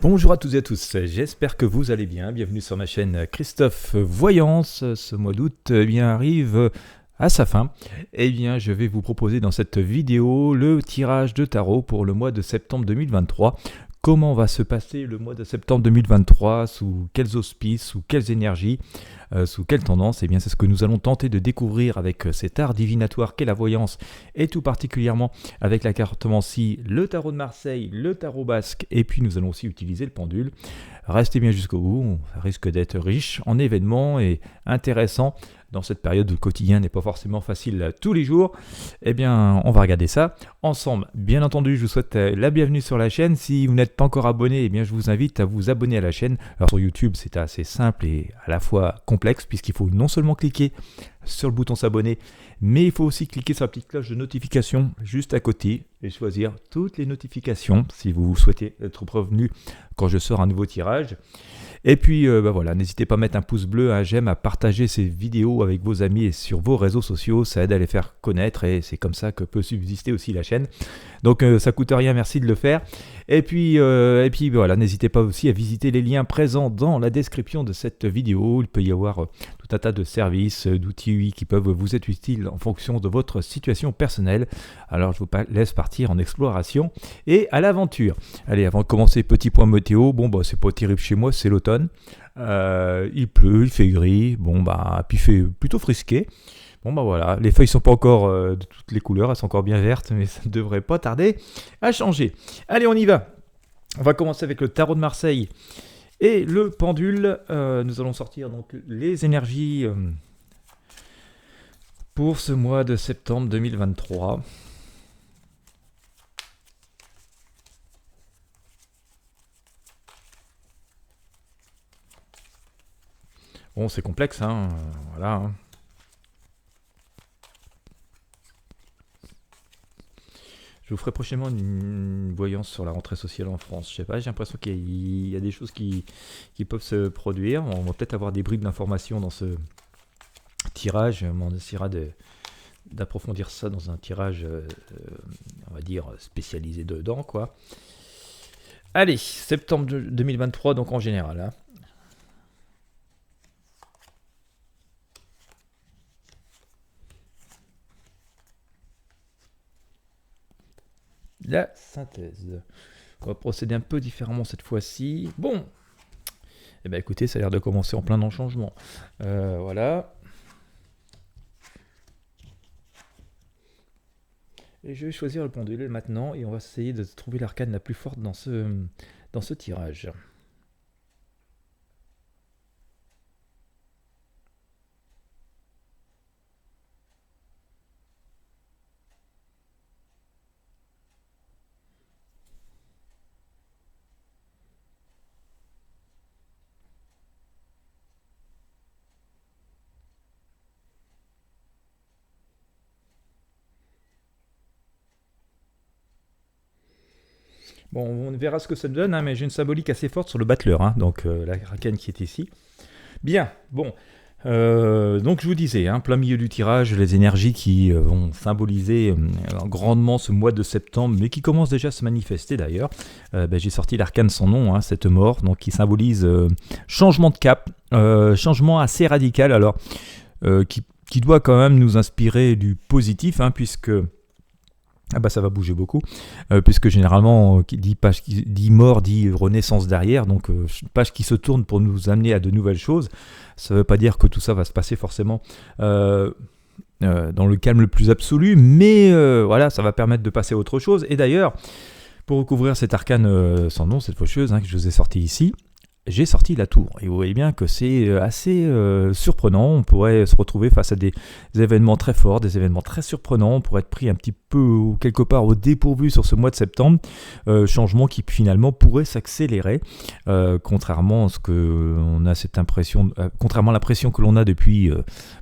Bonjour à toutes et à tous, j'espère que vous allez bien. Bienvenue sur ma chaîne Christophe Voyance. Ce mois d'août arrive à sa fin. Je vais vous proposer dans cette vidéo le tirage de tarot pour le mois de septembre 2023. Comment va se passer le mois de septembre 2023, sous quels auspices, sous quelles énergies, sous quelles tendances? C'est ce que nous allons tenter de découvrir avec cet art divinatoire qu'est la voyance, et tout particulièrement avec la cartomancie, le tarot de Marseille, le tarot basque, et puis nous allons aussi utiliser le pendule. Restez bien jusqu'au bout, ça risque d'être riche en événements et intéressant. Dans cette période où le quotidien n'est pas forcément facile tous les jours, on va regarder ça ensemble. Bien entendu, je vous souhaite la bienvenue sur la chaîne. Si vous n'êtes pas encore abonné, je vous invite à vous abonner à la chaîne. Alors sur YouTube, c'est assez simple et à la fois complexe, puisqu'il faut non seulement cliquer sur le bouton s'abonner, mais il faut aussi cliquer sur la petite cloche de notification juste à côté et choisir toutes les notifications si vous souhaitez être prévenu quand je sors un nouveau tirage. Et puis n'hésitez pas à mettre un pouce bleu, un j'aime, à partager ces vidéos avec vos amis et sur vos réseaux sociaux, ça aide à les faire connaître et c'est comme ça que peut subsister aussi la chaîne. Donc ça coûte rien, merci de le faire. Et puis n'hésitez pas aussi à visiter les liens présents dans la description de cette vidéo. Il peut y avoir tout un tas de services, d'outils qui peuvent vous être utiles en fonction de votre situation personnelle. Alors je vous laisse partir en exploration et à l'aventure. Allez, avant de commencer, petit point météo. C'est pas terrible chez moi, c'est l'automne. Il pleut, il fait gris, puis il fait plutôt frisqué. Les feuilles sont pas encore de toutes les couleurs, elles sont encore bien vertes, mais ça ne devrait pas tarder à changer. Allez, on y va. On va commencer avec le tarot de Marseille et le pendule. Nous allons sortir donc les énergies pour ce mois de septembre 2023. Bon, c'est complexe, hein, voilà. Hein. Je vous ferai prochainement une voyance sur la rentrée sociale en France. Je sais pas, j'ai l'impression qu'il y a des choses qui peuvent se produire. On va peut-être avoir des bribes d'informations dans ce tirage. On essaiera d'approfondir ça dans un tirage, on va dire, spécialisé dedans, quoi. Allez, septembre 2023, donc en général, hein. La synthèse. On va procéder un peu différemment cette fois-ci. Bon, écoutez, ça a l'air de commencer en plein dans le changement. Voilà. Et je vais choisir le pendule maintenant et on va essayer de trouver l'arcane la plus forte dans ce tirage. Bon, on verra ce que ça donne, hein, mais j'ai une symbolique assez forte sur le battleur, hein, donc la arcane qui est ici. Bien, bon. Donc je vous disais, plein milieu du tirage, les énergies qui vont symboliser grandement ce mois de septembre, mais qui commencent déjà à se manifester d'ailleurs. J'ai sorti l'arcane sans nom, cette mort, donc qui symbolise changement de cap, changement assez radical, alors qui doit quand même nous inspirer du positif, puisque ça va bouger beaucoup, puisque généralement, qui dit mort, dit renaissance derrière, donc page qui se tourne pour nous amener à de nouvelles choses. Ça ne veut pas dire que tout ça va se passer forcément dans le calme le plus absolu, mais ça va permettre de passer à autre chose. Et d'ailleurs, pour recouvrir cet arcane sans nom, cette faucheuse que je vous ai sorti ici, j'ai sorti la tour, et vous voyez bien que c'est assez surprenant. On pourrait se retrouver face à des événements très forts, des événements très surprenants. On pourrait être pris un petit peu ou quelque part au dépourvu sur ce mois de septembre, changement qui finalement pourrait s'accélérer, contrairement à ce que on a cette impression, contrairement à l'impression que l'on a depuis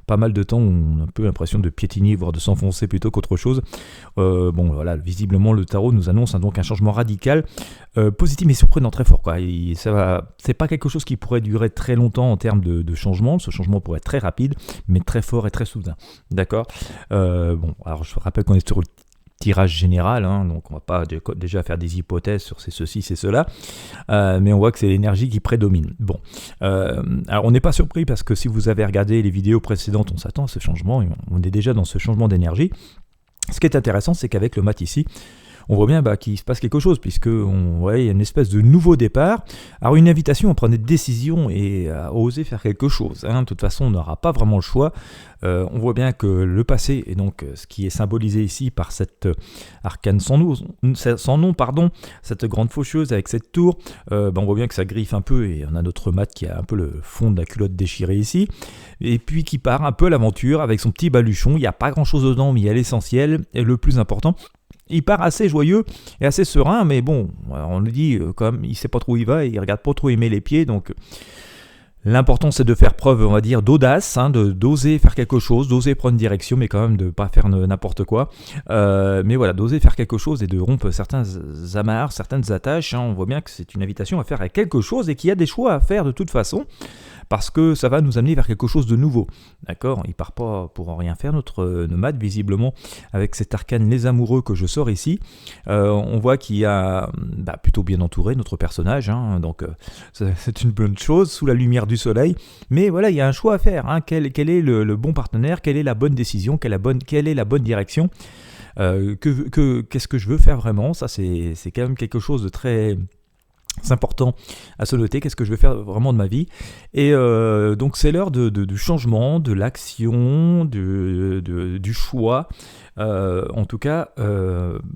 pas mal de temps, on a un peu l'impression de piétiner, voire de s'enfoncer plutôt qu'autre chose. Visiblement le tarot nous annonce donc un changement radical, positif mais surprenant, très fort, quoi. C'est pas quelque chose qui pourrait durer très longtemps en termes de changement. Ce changement pourrait être très rapide, mais très fort et très soudain. D'accord. Alors je rappelle qu'on est sur le tirage général, hein, donc on va pas déjà faire des hypothèses sur c'est ceci, c'est cela, mais on voit que c'est l'énergie qui prédomine. Bon, alors on n'est pas surpris parce que si vous avez regardé les vidéos précédentes, on s'attend à ce changement, et on est déjà dans ce changement d'énergie. Ce qui est intéressant, c'est qu'avec le mat ici, on voit bien qu'il se passe quelque chose, puisque il y a une espèce de nouveau départ. Alors une invitation à prendre des décisions et à oser faire quelque chose. De toute façon, on n'aura pas vraiment le choix. On voit bien que le passé, et donc ce qui est symbolisé ici par cette arcane sans nom, cette grande faucheuse avec cette tour, on voit bien que ça griffe un peu, et on a notre mat qui a un peu le fond de la culotte déchiré ici, et puis qui part un peu à l'aventure avec son petit baluchon. Il n'y a pas grand chose dedans, mais il y a l'essentiel, et le plus important, il part assez joyeux et assez serein, mais bon, on le dit, comme il ne sait pas trop où il va, et il ne regarde pas trop où il met les pieds, donc l'important c'est de faire preuve, on va dire, d'audace, d'oser faire quelque chose, d'oser prendre une direction, mais quand même de ne pas faire n'importe quoi. Mais voilà, d'oser faire quelque chose et de rompre certains amarres, certaines attaches. On voit bien que c'est une invitation à faire quelque chose et qu'il y a des choix à faire de toute façon, parce que ça va nous amener vers quelque chose de nouveau. D'accord ? Il part pas pour rien faire, notre nomade, visiblement, avec cet arcane Les Amoureux que je sors ici. On voit qu'il y a plutôt bien entouré notre personnage, donc c'est une bonne chose, sous la lumière du soleil. Mais voilà, il y a un choix à faire. Quel est le bon partenaire ? Quelle est la bonne décision ? Quelle est la bonne direction ? Qu'est-ce que je veux faire vraiment ? Ça, c'est quand même quelque chose de très... C'est important à se noter, qu'est-ce que je vais faire vraiment de ma vie. Et donc c'est l'heure du changement, de l'action, du choix, en tout cas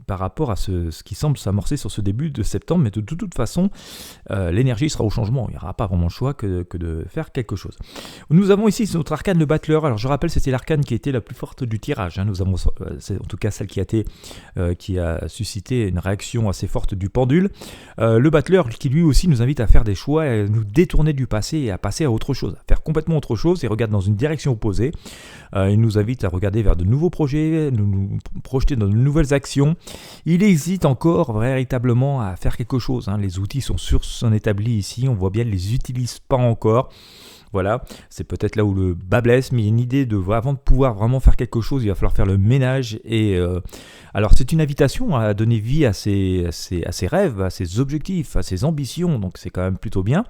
par rapport à ce qui semble s'amorcer sur ce début de septembre. Mais de toute façon, l'énergie sera au changement, il n'y aura pas vraiment le choix que de faire quelque chose. Nous avons ici notre arcane, le battleur. Alors je rappelle, c'était l'arcane qui était la plus forte du tirage, Nous avons, c'est en tout cas celle qui a suscité une réaction assez forte du pendule. Le battleur qui lui aussi nous invite à faire des choix, à nous détourner du passé et à passer à autre chose, à faire complètement autre chose, et regarde dans une direction opposée. Il nous invite à regarder vers de nouveaux projets, nous projeter dans de nouvelles actions. Il hésite encore véritablement à faire quelque chose. Les outils sont sur son établi ici, on voit bien, ils ne les utilise pas encore. Voilà, c'est peut-être là où le bas blesse, mais il y a une idée avant de pouvoir vraiment faire quelque chose, il va falloir faire le ménage. Et alors c'est une invitation à donner vie à ses rêves, à ses objectifs, à ses ambitions, donc c'est quand même plutôt bien.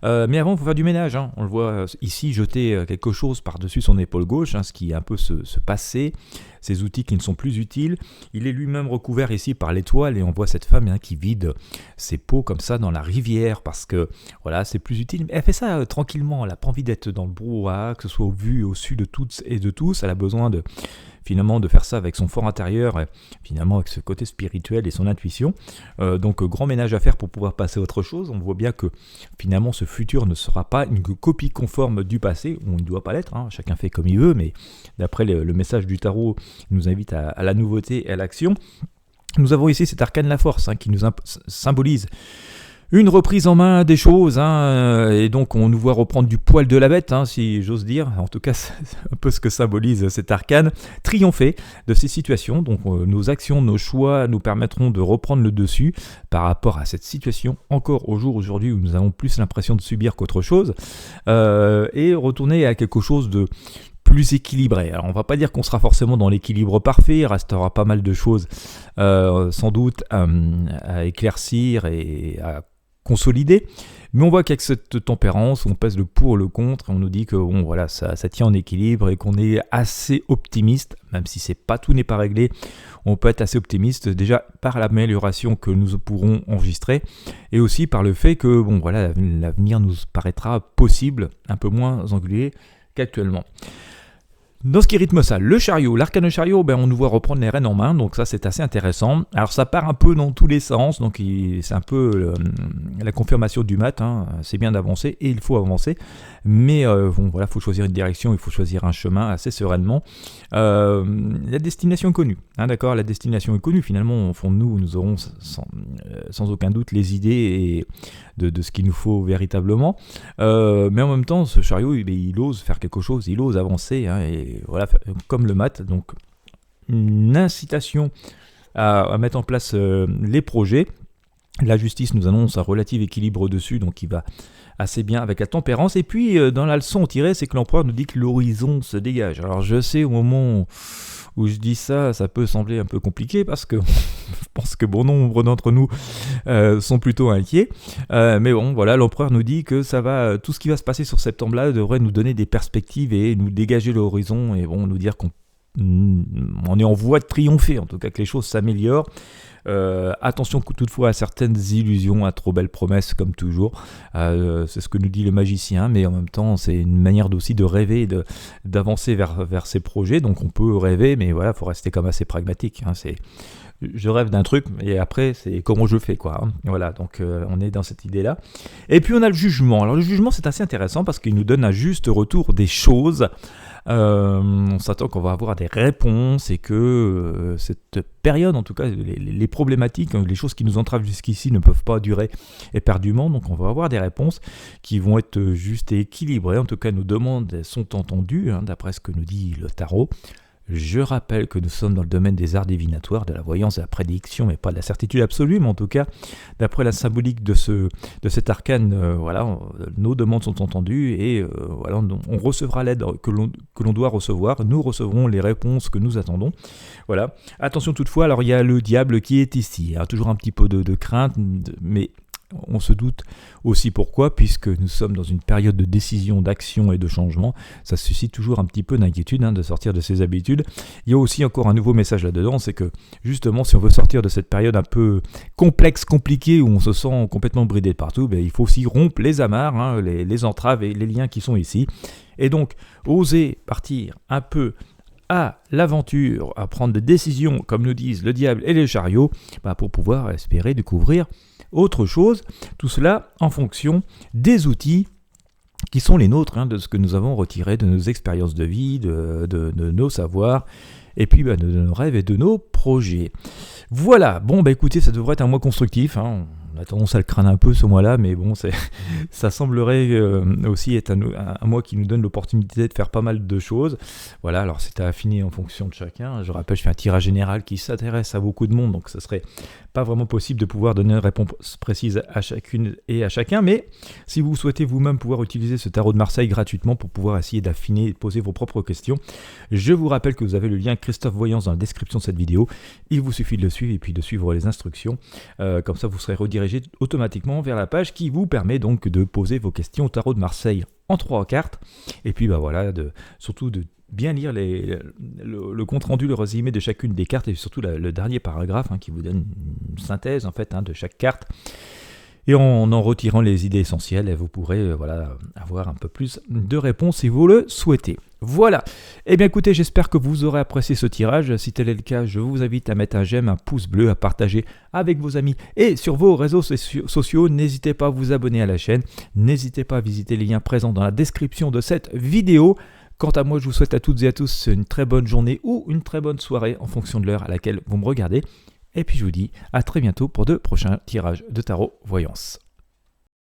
Mais avant, il faut faire du ménage. On le voit ici jeter quelque chose par-dessus son épaule gauche, ce qui est un peu ce passé, ces outils qui ne sont plus utiles. Il est lui-même recouvert ici par l'étoile, et on voit cette femme qui vide ses pots comme ça dans la rivière, parce que voilà, c'est plus utile. Mais elle fait ça tranquillement, elle n'a pas envie d'être dans le brouhaha, que ce soit au vu et au su de toutes et de tous. Elle a besoin de faire ça avec son fort intérieur, et finalement avec ce côté spirituel et son intuition. Donc grand ménage à faire pour pouvoir passer à autre chose. On voit bien que finalement ce futur ne sera pas une copie conforme du passé, ou il ne doit pas l'être, chacun fait comme il veut, mais d'après le message du tarot, il nous invite à la nouveauté et à l'action. Nous avons ici cet arcane la force qui nous symbolise une reprise en main des choses, et donc on nous voit reprendre du poil de la bête, si j'ose dire. En tout cas, c'est un peu ce que symbolise cet arcane. Triompher de ces situations, donc nos actions, nos choix nous permettront de reprendre le dessus par rapport à cette situation, encore au jour aujourd'hui où nous avons plus l'impression de subir qu'autre chose, et retourner à quelque chose de plus équilibré. Alors on va pas dire qu'on sera forcément dans l'équilibre parfait, il restera pas mal de choses sans doute à éclaircir et à consolider, mais on voit qu'avec cette tempérance, on pèse le pour, le contre, et on nous dit que bon, voilà, ça tient en équilibre et qu'on est assez optimiste, même si tout n'est pas réglé. On peut être assez optimiste déjà par l'amélioration que nous pourrons enregistrer, et aussi par le fait que bon, voilà, l'avenir nous paraîtra possible, un peu moins angulé qu'actuellement. Dans ce qui rythme ça, le chariot, l'arcane chariot, on nous voit reprendre les rênes en main, donc ça c'est assez intéressant. Alors ça part un peu dans tous les sens, donc c'est un peu la confirmation du mat, c'est bien d'avancer et il faut avancer, mais voilà, il faut choisir une direction, il faut choisir un chemin assez sereinement. La destination est connue, d'accord, la destination est connue, finalement au fond de nous aurons sans aucun doute les idées de ce qu'il nous faut véritablement, mais en même temps ce chariot il ose faire quelque chose, il ose avancer, et voilà, comme le mat, donc une incitation à mettre en place les projets, La justice nous annonce un relatif équilibre au-dessus, donc il va assez bien avec la tempérance. Et puis, dans la leçon tirée, c'est que l'empereur nous dit que l'horizon se dégage. Alors, je sais, au moment où je dis ça, ça peut sembler un peu compliqué, parce que je pense que bon nombre d'entre nous sont plutôt inquiets. Mais bon, voilà, l'empereur nous dit que tout ce qui va se passer sur septembre-là devrait nous donner des perspectives et nous dégager l'horizon, et bon, nous dire qu'on est en voie de triompher, en tout cas que les choses s'améliorent. Attention toutefois à certaines illusions, à trop belles promesses comme toujours. C'est ce que nous dit le magicien, mais en même temps c'est une manière aussi de rêver, d'avancer vers ses projets. Donc on peut rêver, mais voilà, faut rester comme assez pragmatique. Je rêve d'un truc et après c'est comment je fais quoi. Voilà, donc on est dans cette idée-là. Et puis on a le jugement. Alors le jugement c'est assez intéressant parce qu'il nous donne un juste retour des choses. On s'attend qu'on va avoir des réponses et que cette période, en tout cas les problématiques, les choses qui nous entravent jusqu'ici ne peuvent pas durer éperdument, donc on va avoir des réponses qui vont être justes et équilibrées. En tout cas nos demandes sont entendues, d'après ce que nous dit le tarot. Je rappelle que nous sommes dans le domaine des arts divinatoires, de la voyance, de la prédiction, mais pas de la certitude absolue, mais en tout cas, d'après la symbolique de cet arcane, voilà, nos demandes sont entendues et voilà, on recevra l'aide que l'on doit recevoir, nous recevrons les réponses que nous attendons. Voilà. Attention toutefois, alors il y a le diable qui est ici, il y a toujours un petit peu de crainte, mais on se doute aussi pourquoi, puisque nous sommes dans une période de décision, d'action et de changement. Ça suscite toujours un petit peu d'inquiétude de sortir de ses habitudes. Il y a aussi encore un nouveau message là-dedans, c'est que justement si on veut sortir de cette période un peu complexe, compliquée, où on se sent complètement bridé de partout, il faut aussi rompre les amarres, les entraves et les liens qui sont ici. Et donc oser partir un peu à l'aventure, à prendre des décisions, comme nous disent le diable et les chariots, pour pouvoir espérer découvrir autre chose, tout cela en fonction des outils qui sont les nôtres, de ce que nous avons retiré de nos expériences de vie, de nos savoirs, et puis de nos rêves et de nos projets. Voilà, bon écoutez, ça devrait être un mois constructif, on a tendance à le craindre un peu ce mois-là, mais bon, ça semblerait aussi être un mois qui nous donne l'opportunité de faire pas mal de choses. Voilà, alors c'est à affiner en fonction de chacun. Je rappelle, je fais un tirage général qui s'intéresse à beaucoup de monde, donc ce serait pas vraiment possible de pouvoir donner une réponse précise à chacune et à chacun, mais si vous souhaitez vous-même pouvoir utiliser ce tarot de Marseille gratuitement pour pouvoir essayer d'affiner et de poser vos propres questions, je vous rappelle que vous avez le lien Christophe Voyance dans la description de cette vidéo. Il vous suffit de le suivre et puis de suivre les instructions. Comme ça, vous serez redirigé automatiquement vers la page qui vous permet donc de poser vos questions au tarot de Marseille en 3 cartes. Et puis voilà, surtout de bien lire le compte-rendu, le résumé de chacune des cartes et surtout le dernier paragraphe qui vous donne une synthèse en fait de chaque carte. Et en retirant les idées essentielles, vous pourrez avoir un peu plus de réponses si vous le souhaitez. Voilà. Eh bien écoutez, j'espère que vous aurez apprécié ce tirage. Si tel est le cas, je vous invite à mettre un j'aime, un pouce bleu, à partager avec vos amis et sur vos réseaux sociaux. N'hésitez pas à vous abonner à la chaîne. N'hésitez pas à visiter les liens présents dans la description de cette vidéo. Quant à moi, je vous souhaite à toutes et à tous une très bonne journée ou une très bonne soirée en fonction de l'heure à laquelle vous me regardez. Et puis je vous dis à très bientôt pour de prochains tirages de tarot voyance.